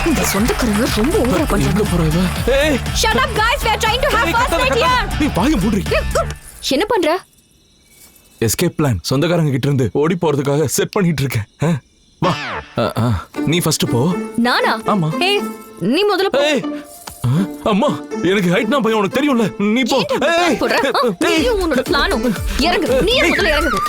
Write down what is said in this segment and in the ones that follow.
இந்த சொந்தக்காரங்க ரொம்ப ஓவரா பண்றாங்க. Shut up guys, we are trying to have first night here. நீ வாயை மூடுறீ. என்ன பண்ற? எஸ்கேப் பிளான் சொந்தக்காரங்க கிட்ட இருந்து ஓடி போறதுக்காக செட் பண்ணிட்டு இருக்கேன். வா. நீ ஃபர்ஸ்ட் போ. நானா? ஆமா. ஏய் நீ முதல்ல போ. அம்மா எனக்கு ஹைட்னா பையன் உனக்கு தெரியும்ல. நீ போ. நீ உன்னோட பிளான் இறங்கு. நீ முதல்ல இறங்கு.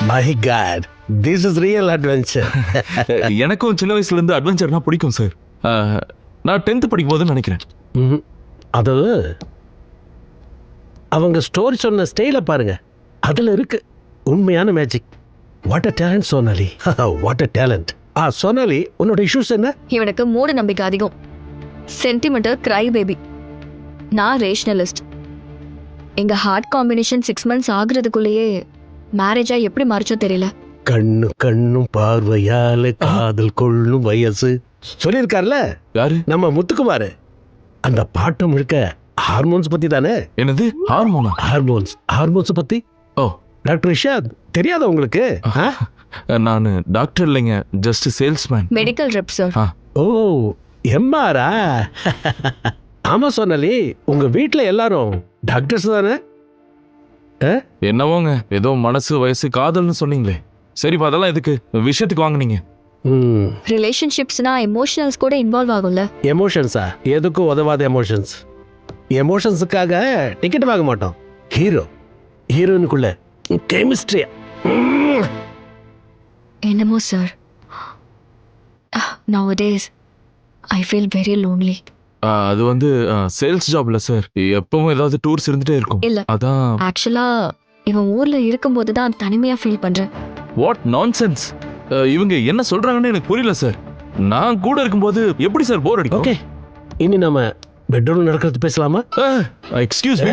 My God, this is real adventure. எனக்கும் சின்ன வயசுல இருந்து அட்வென்ச்சர்னா பிடிக்கும் சார். நான் 10th படிக்கும் போது நினைக்கிறேன். அது அவங்க ஸ்டோரி சொன்ன ஸ்டைல பாருங்க, அதுல இருக்கு உண்மையான magic. What a talent Sonali. What a talent. Sonali, உன்னோட இஷ்யூஸ் என்ன? இவனுக்கு மூட நம்பிக்கை அதிகம், சென்டிமெண்டல் கிரை பேபி. நான் ரேஷனலிஸ்ட். எங்க ஹார்ட் காம்பினேஷன் 6 months ஆகுறதுக்குள்ளேயே மேரேஜா எப்படி மாறிச்சோ தெரியல. கண்ணு கண்ணும் பார்வையால காதல் கொள்ளும் வயசு சொல்லியிருக்காருல யாரு? நம்ம முத்துக்குமார். அந்த பாட்டு முழுக்க ஹார்மோன்ஸ் பத்தி தானே. என்னது ஹார்மோனா? ஹார்மோன்ஸ் பத்தி. ஓ டாக்டர் இஷாத் தெரியாத உங்களுக்கு? நான் டாக்டர் இல்லைங்க, just salesman. Medical rep sir. Oh எம்ஆரா? ஆமா சோனாலி, உங்க வீட்டுல எல்லாரும் டாக்டர்ஸ் தானே? என்னவோங்க, ஏதோ மனசு வயசு காதல்னு சொன்னீங்களே. சரி அதெல்லாம் எதுக்கு, விஷயத்துக்கு வாங்குனீங்க. ரிலேஷன்ஷிப்ஸ்னா எமோஷனல்ஸ் கூட இன்வால்வ் ஆகும்ல. எமோஷன்ஸா? எதுக்கும் உதவாத எமோஷன்ஸ். எமோஷன்ஸுக்காக டிக்கெட் வாங்க மாட்டோம். ஹீரோயினுக்குள்ள கெமிஸ்ட்ரியா? என்னமோ sir, nowadays I feel very lonely. அது வந்து சேல்ஸ் ஜாப்ல சார், எப்பவும் ஏதாவது டூர்ஸ் இருந்துட்டே இருக்கும். இல்ல அதான் ஆக்சுவலா இவன் ஊர்ல இருக்கும்போது தான் தனிமையா ஃபீல் பண்றேன். What nonsense. இவங்க என்ன சொல்றாங்கன்னு எனக்கு புரியல சார். நான் கூட இருக்கும்போது எப்படி சார் போர் அடிக்கும்? ஓகே, இனி நம்ம பெட்ரூம்ல நடக்கிறது பேசலாமா? எக்ஸ்கியூஸ் மீ,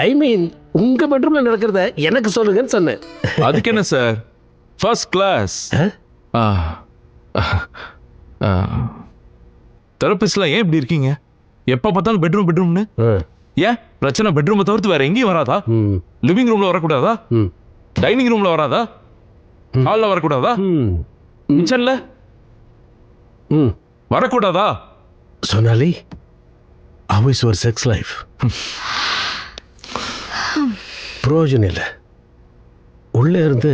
ஐ மீன் உங்க பெட்ரூம்ல நடக்கிறத எனக்கு சொல்லுங்கன்னு சொன்னேன். அதுக்கு என்ன சார், ஃபர்ஸ்ட் கிளாஸ். தெரபிஸ்ட்லாம் ஏன் இப்படி இருக்கீங்க? எப்ப பார்த்தாலும் பெட்ரூம்னு. ஏன் பிரச்சனை பெட்ரூமை தவிர்த்து வேற எங்கேயும் வராதா? லிவிங் ரூம்ல வரக்கூடாதா? டைனிங் ரூம்ல வராதா? ஹால்ல வரக்கூடாதா? கிச்சன்ல வரக்கூடாதா? Sonali, how is your sex life? பிரயோஜனம் இல்லை. உள்ளே இருந்து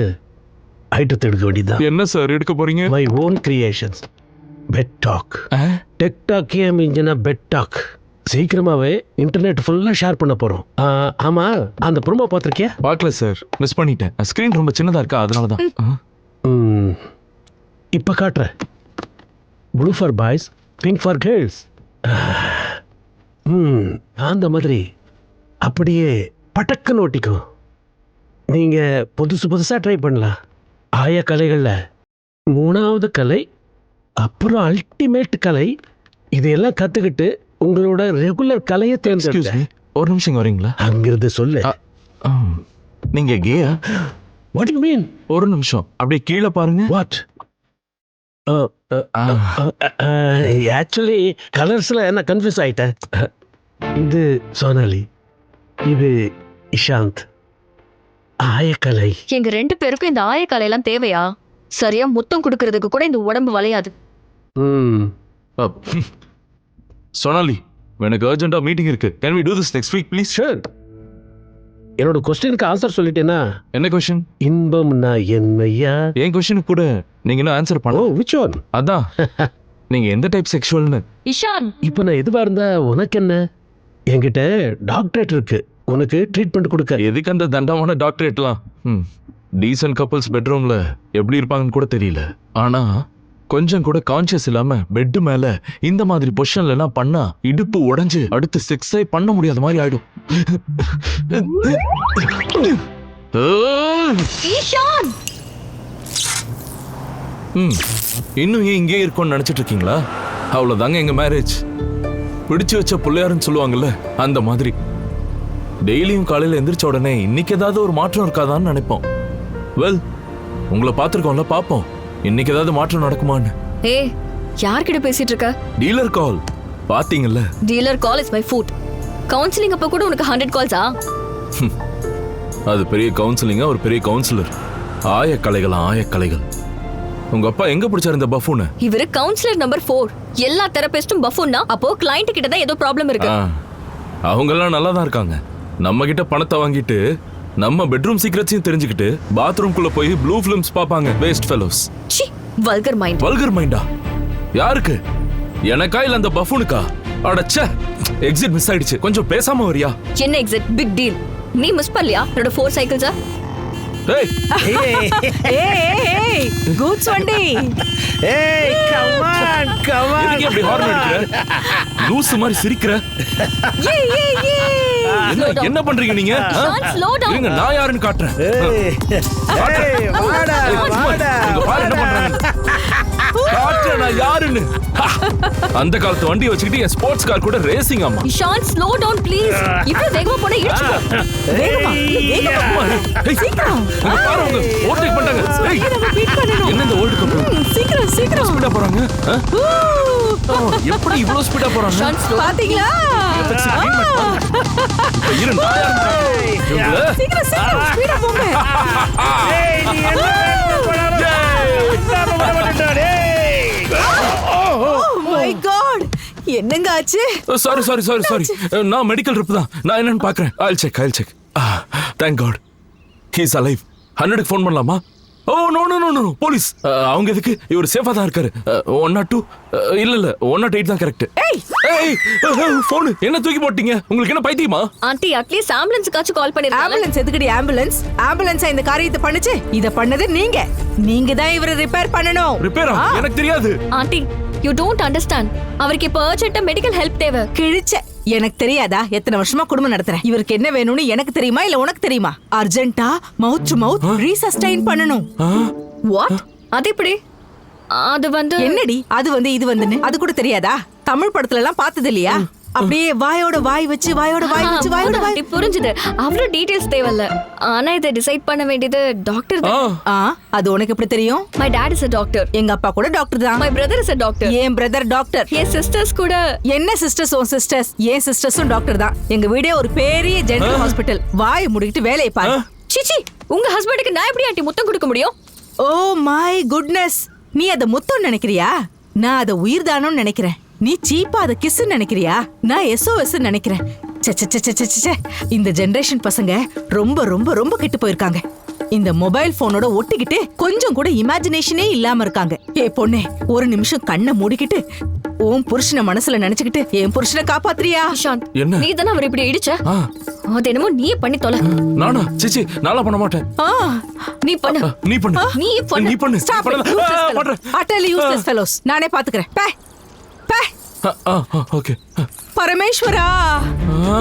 ஐட்டத்தை எடுக்க வேண்டியதுதான். என்ன சார் எடுக்க போறீங்க? My own creations. Pet dog. டெக்டாக் மிஞ்சினா பெட் டாக். சீக்கிரமாவே இன்டர்நெட் ஃபுல்லா ஷேர் பண்ண போறோம். ஆமா, அந்த ப்ரோமோ பார்த்திருக்கியா? பார்க்கல சார், மிஸ் பண்ணிட்டேன். ஸ்கிரீன் ரொம்ப சின்னதா இருக்கா, அதனால தான். இப்ப காட்டுறேன். Blue for boys, pink for girls. அந்த மாதிரி அப்படியே பட்டக்குன்னு ஓட்டிக்கும். நீங்க புதுசா ட்ரை பண்ணலாம். ஆய கலைகள்ல 3வது கலை, அப்புறம் அல்டிமேட் கலை. இதையெல்லாம் கத்துக்கிட்டு உங்களோட ரெகுலர் கலையை தேர்ந்தெடுங்க. ஒரு நிமிஷம் வரீங்களா? அங்கிருந்து சொல்லு. நீங்க கேயா? What you mean? ஒரு நிமிஷம் அப்படியே கீழே பாருங்க. வாட்? ஆக்சுவலி கலர்ஸ்ல என்ன கன்ஃபியூஸ் ஆயிட்டேன். இது சோனாலி, இது இஷாந்த். ஆயக்கலை. எங்க 2 பேருக்கும் இந்த ஆயக்கலையெல்லாம் தேவையா? சரியா முத்தம் கொடுக்கறதுக்கு கூட இந்த உடம்பு வளையாது. சோனாலி, எனக்கு அர்ஜென்ட்டா மீட்டிங் இருக்கு. Can we do this next week please? Sure. என்னோட क्वेश्चनக்கு ஆன்சர் சொல்லிட்டேனா? என்ன क्वेश्चन? இன்பம்னா என்னையா? என் क्वेश्चனுக்கு கூட நீங்க என்ன ஆன்சர் பண்ணல. ஓ, which one? அதான் நீங்க எந்த டைப் செக்சுவல்னு. இஷான், இப்போ நான் எதுவா இருந்தா உனக்கு என்ன? என்கிட்ட டாக்டரேட் இருக்கு, உனக்கு ட்ரீட்மெண்ட் கொடுக்க. எதுக்கு அந்த தண்டமான டாக்டரேட்லாம்? டீசன்ட் கப்பல்ஸ் பெட்ரூம்ல எப்படி இருப்பாங்கன்னு கூட தெரியல. ஆனா கொஞ்சம் கூட கான்சியஸ் இல்லாம பெட் மேல இந்த மாதிரி பொசிஷன்ல எல்லாம் பண்ணா இடுப்பு உடைஞ்சு அடுத்து செக்ஸே பண்ண முடியாத மாதிரி ஆயிடும். ஈஷான், இன்னும் ஏன் இங்கே இருக்கும்னு நினைச்சிட்டு இருக்கீங்களா? அவ்வளவுதாங்க எங்க மேரேஜ். பிடிச்சு வச்ச பிள்ளையாருன்னு சொல்லுவாங்கல்ல, அந்த மாதிரி. டெய்லியும் காலையில எந்திரிச்ச உடனே இன்னைக்கு ஏதாவது ஒரு மாற்றம் இருக்காதான்னு நினைப்போம். வெல், உங்களை பார்த்துருக்கோம்ல, பார்ப்போம் இன்னைக்கு ஏதாவது மாற்றம் நடக்குமான்னு. ஏய், யார்கிட்ட பேசிட்டு இருக்க? டீலர் கால் பாத்தீங்கல்ல? Dealer call is my food. Counselling அப்ப கூட உனக்கு 100 கால்ஸா? அது பெரிய கவுன்சிலிங்கா, ஒரு பெரிய கவுன்சிலர். ஆயக்கலைகள். உங்க அப்பா எங்க பிடிச்சாரு இந்த பஃபூனை? இவரு கவுன்சிலர் நம்பர் 4. எல்லா தெரபிஸ்டும் பஃபூன்னா அப்போ கிளையண்ட் கிட்ட தான் ஏதோ ப்ராப்ளம் இருக்கு. அவங்க எல்லாம் நல்லா தான் இருக்காங்க. நம்ம கிட்ட பணத்தை வாங்கிட்டு நம்ம பெட்ரூம் சீக்ரெட்ஸையும் தெரிஞ்சுக்கிட்டு பாத்ரூம்குள்ள போய் ப்ளூ ஃபிலிம்ஸ் பாப்பாங்க. Waste fellows. சி, வல்கர் மைண்ட். வல்கர் மைண்டா? யாருக்கு? எனக்கா இல்ல அந்த பஃபூனுக்கா? அடச்சே, எக்ஸிட் மிஸ் ஆயிடுச்சு. கொஞ்சம் பேசாம வரியா? என்ன எக்ஸிட்? Big deal. நீ மிஸ் பண்ணலையா என்னோட 4 சைக்கிள்ஸா? ஏய் ஏய் குட்ஸ் வண்டி. ஏய் கம் ஆன் எதுக்கு அப்படி ஹார்ன் அடிக்கிற? லூஸ் மாதிரி சிரிக்கிற. என்ன பண்றீங்க நீங்க? Slow down. இருங்க, நான் யாருன்னு காட்டுறேன். ஏய் வாடா இங்க பாரு என்ன பண்றாங்க. காட்டுறேன் நான் யாருன்னு. அந்த காலத்து வண்டி வச்சுக்கிட்டு என் ஸ்போர்ட்ஸ் கார் கூட ரேசிங் ஆமா. Ishaan slow down please. இப்போ வேகமா போனா இடிச்சுக்கோ. வேகமா. சீக்கிரம். இங்க பாரு, அவங்க ஓவர்டேக் பண்றாங்க. ஏய், நம்ம பீட் பண்ணனும். என்ன இந்த வேர்ல்ட் கப்? சீக்கிரம். ஸ்பீடா போறாங்க. எப்படி இவ்வளவு ஸ்பீடா போறாங்க? இஷான் ஸ்லோ. பாத்தீங்களா? இரு, நான் யாருன்னு சீக்கிரம் ஸ்பீடா போங்க. ஏய் நீ என்ன பண்ணடா? Oh my god. என்னங்க ஆச்சு? சாரி. நான் மெடிக்கல் ரிப் தான். நான் என்னன்னு பாக்குறேன். I'll check. Thank God. He's alive. 100க்கு ஃபோன் பண்ணலாமா? Oh no police. அவங்க எதுக்கு? இவர் சேஃபா தான் இருக்காரு. 102 இல்ல 108 தான் கரெக்ட். ஏய் ஃபோன் என்ன தூக்கி போட்டீங்க? உங்களுக்கு என்ன பைத்தியமா? ஆண்டி அட்லீஸ்ட் ஆம்புலன்ஸ்க்காச்சும் கால் பண்ணிருக்காங்க. ஆம்புலன்ஸ் எதுக்குடி? ஆம்புலன்ஸா இந்த காரியத்தை பண்ணுச்சு? இத பண்ணது நீங்க தான் இவரை ரிப்பேர் பண்ணணும். ரிப்பேரா? எனக்கு தெரியாது. Aunty you don't understand. அவருக்கு இப்போ அர்ஜென்ட்டா மெடிக்கல் ஹெல்ப் தேவை. கிழிச்ச. எனக்கு தெரியாதா? எத்தனை வருஷமா குடும்பம் நடத்துறேன். இவருக்கு என்ன வேணும்னு எனக்கு தெரியுமா இல்ல உனக்கு தெரியுமா? அர்ஜென்ட்டா மவுத் டு மவுத் ரீசஸ்டைன் பண்ணணும். வாட்? அது எப்படி? அது வந்து என்னடி அது இது வந்துன்னு அது கூட தெரியாதா? தமிழ் படத்துல எல்லாம் பார்த்தது இல்லையா? அப்படியே வாயோட வாய் வச்சு புரிஞ்சுது. அவ்வளவு டீடைல்ஸ் தேவையில்ல. ஆனா இதை டிசைட் பண்ண வேண்டியது டாக்டர் தான். அது உனக்கு எப்படி தெரியும்? My dot is a doctor. எங்க அப்பா கூட டாக்டர் தான். My brother is a doctor. N brother doctor. N sisters கூட. என்ன சிஸ்டர்ஸ்? உன் சிஸ்டர்ஸ்? என் சிஸ்டர்ஸும் டாக்டர் தான். எங்க வீடே ஒரு பெரிய ஜெனரல் ஹாஸ்பிடல். வாயை மூடிட்டு வேலையை பாரு. சிச்சி, உங்க ஹஸ்பண்டுக்கு நான் எப்படி ஆண்டி முத்தம் கொடுக்க முடியும்? Oh my goodness. நீ அத முத்தம் நினைக்கிறியா? நான் அத உயிர் தானோன்னு நினைக்கிறேன். நீ சீப்பா அத கிஸ் நினைக்கிறியா? நான் SOS நினைக்கிறேன். இந்த ஜெனரேஷன் பசங்க ரொம்ப ரொம்ப ரொம்ப கெட்டு போயிருக்காங்க. இந்த மொபைல் போனோட ஒட்டிக்கிட்டு கொஞ்சம் கூட இமேஜினேஷனே இல்லாம இருக்காங்க. ஏ பொண்ணே, ஒரு நிமிஷம் கண்ணை மூடிக்கிட்டு உன் புருஷனை மனசுல நினைச்சுக்கிட்டு என் புருஷனை காப்பாத்துறியா? இஷாந்த், என்ன? நீ தானே அவர் இப்படி இடிச்ச? அது என்னமோ நீயே பண்ணி தொலை. நானா? சிச்சி, நான்லாம் பண்ண மாட்டேன். நீ பண்ணு. நீ பண்ணு. Stop it. Utterly useless fellows. நானே பாத்துக்கிறேன். ஓகே. பரமேஸ்வரா,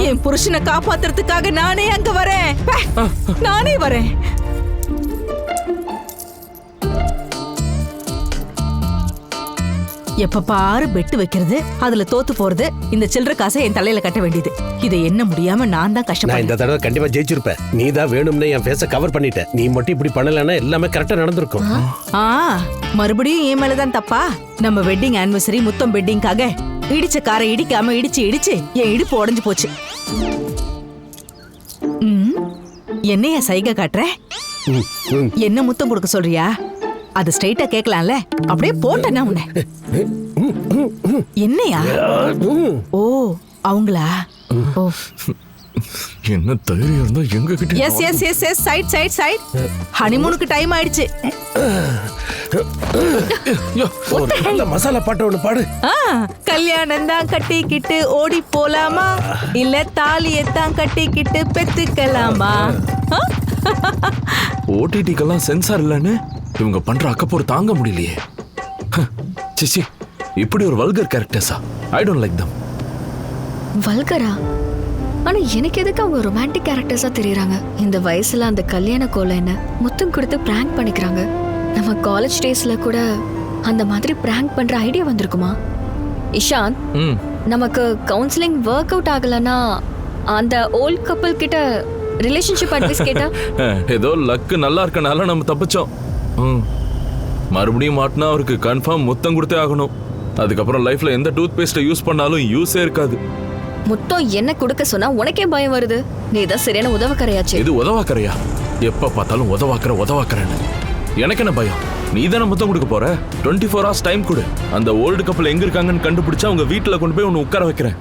என் புருஷனை காப்பாத்துறதுக்காக நானே அங்க வரேன். நானே வரேன். எப்ப பாரு பெட்டு வைக்கிறது, அதுல தோத்து போறது, இந்த சில்லற காசை என் தலையில கட்ட வேண்டியது. இதை என்ன முடியாம நான் தான் கஷ்டப்பட்டேன். இந்த தடவை கண்டிப்பா ஜெயிச்சிருப்பேன். நீ தான் வேணும்னே என் ஃபேஸை கவர் பண்ணிட்ட. நீ மட்டும் இப்படி பண்ணலன்னா எல்லாமே கரெக்டா நடந்திருக்கும். மறுபடியும் என் மேலதான் தப்பா? நம்ம வெட்டிங் ஆனிவர்சரி முத்தம் வெட்டிங்காக இடிச்ச காரை இடிக்காம இடிச்சு என் இடுப்பு உடைஞ்சு போச்சு. என்னையா சைகை காட்டுற? என்ன முத்தம் கொடுக்க சொல்றியா? அது ஸ்ட்ரைட்டா கேட்கலாம்ல. அப்படியே போட்டேன்னா உன்னை. என்னையா? ஓ அவங்களா? ஓ என்ன தைரியம் இருந்தா எங்க கிட்ட? S side. ஹனிமூனுக்கு டைம் ஆயிடுச்சு. நல்ல மசாலா பாட்டு ஒண்ணு பாடு. கல்யாணம் தான் கட்டிக்கிட்டு ஓடி போலாமா, இல்ல தாலியத்தான் கட்டிக்கிட்டு பெத்துக்கலாமா? ஓடிடிக்கெல்லாம் சென்சார் இல்லன்னு இவங்க பண்ற அக்கப்போர் தாங்க முடியலையே. சிச்சி, இப்படி ஒரு வல்கர் கேரக்டர்ஸா? I don't like them. வல்கரா? ஆனா எனக்கு எதுக்கு அவங்க ரொமான்டிக் கேரக்டர்ஸா தெரியுறாங்க? இந்த வயசுல அந்த கல்யாண கோலை என்ன முத்தம் கொடுத்து பிராங்க் பண்ணிக்கிறாங்க. நம்ம காலேஜ் டேஸ்ல கூட அந்த மாதிரி பிராங்க் பண்ற ஐடியா வந்திருக்குமா? இஷாந்த், நமக்கு கவுன்சிலிங் ஒர்க் அவுட் ஆகலன்னா அந்த ஓல்ட் கப்பல் கிட்ட ரிலேஷன்ஷிப் அட்வைஸ் கேட்டா? ஏதோ லக்கு நல்லா இருக்கனால நம்ம தப்பிச்சோம். மறுபடியும் மாட்டினா அவருக்கு கன்ஃபார்ம் முத்தம் கொடுத்தே ஆகணும். அதுக்கப்புறம் லைஃப்ல எந்த டூத் பேஸ்ட்டை யூஸ் பண்ணாலும் யூஸே இருக்காது. முத்தம் என்ன கொடுக்க சொன்னா உனக்கே பயம் வருது. நீ தான் சரியான உதவக்கரையாச்சு. இது உதவாக்கறையா? எப்ப பார்த்தாலும் உதவாக்கறேன்னு. எனக்கு என்ன பயம்? நீ தானே முத்தம் கொடுக்க போற. 24 hours டைம் கொடு. அந்த ஓல்டு கப்பல் எங்க இருக்காங்கன்னு கண்டுபிடிச்சா அவங்க வீட்டுல கொண்டு போய் உன்னை உட்கார வைக்கிறேன்.